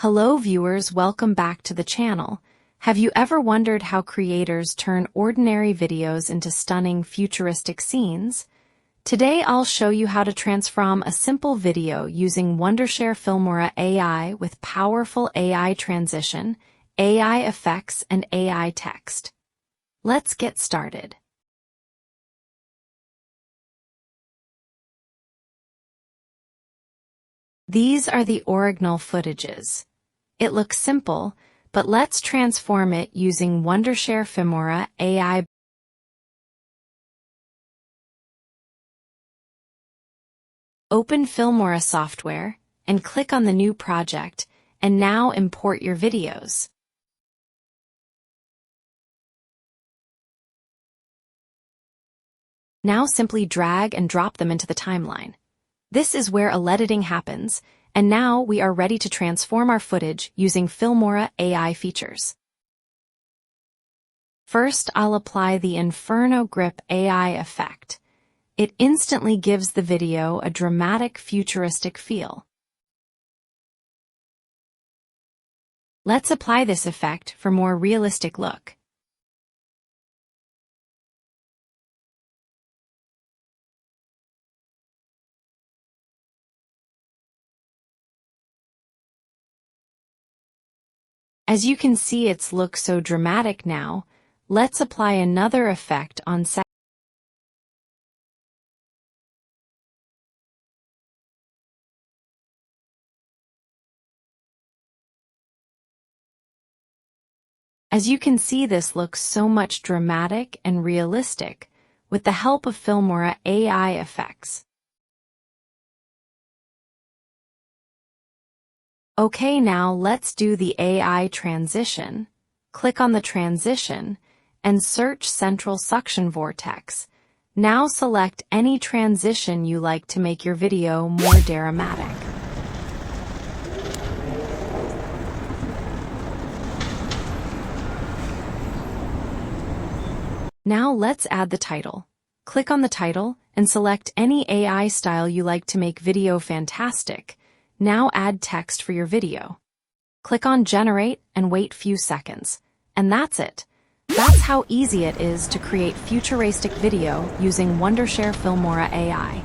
Hello viewers, welcome back to the channel. Have you ever wondered how creators turn ordinary videos into stunning futuristic scenes? Today I'll show you how to transform a simple video using Wondershare Filmora AI with powerful AI transition, AI effects, and AI text. Let's get started. These are the original footages. It looks simple, but let's transform it using Wondershare Filmora AI. Open Filmora software and click on the new project, and now import your videos. Now simply drag and drop them into the timeline. This is where editing happens, and now we are ready to transform our footage using Filmora AI features. First, I'll apply the Inferno grip AI effect. It instantly gives the video a dramatic futuristic feel. Let's apply this effect for more realistic look. As you can see, it looks so dramatic now. Let's apply another effect on set. As you can see, this looks so much dramatic and realistic with the help of Filmora AI effects. Okay, now let's do the AI transition. Click on the transition and search Central Suction Vortex. Now select any transition you like to make your video more dramatic. Now let's add the title. Click on the title and select any AI style you like to make video fantastic. Now add text for your video. Click on Generate and wait few seconds. And that's it. That's how easy it is to create futuristic video using Wondershare Filmora AI.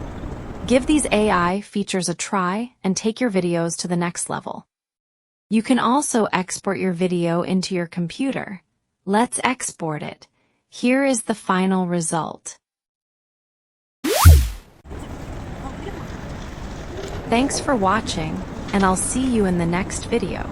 Give these AI features a try and take your videos to the next level. You can also export your video into your computer. Let's export it. Here is the final result. Thanks for watching, and I'll see you in the next video.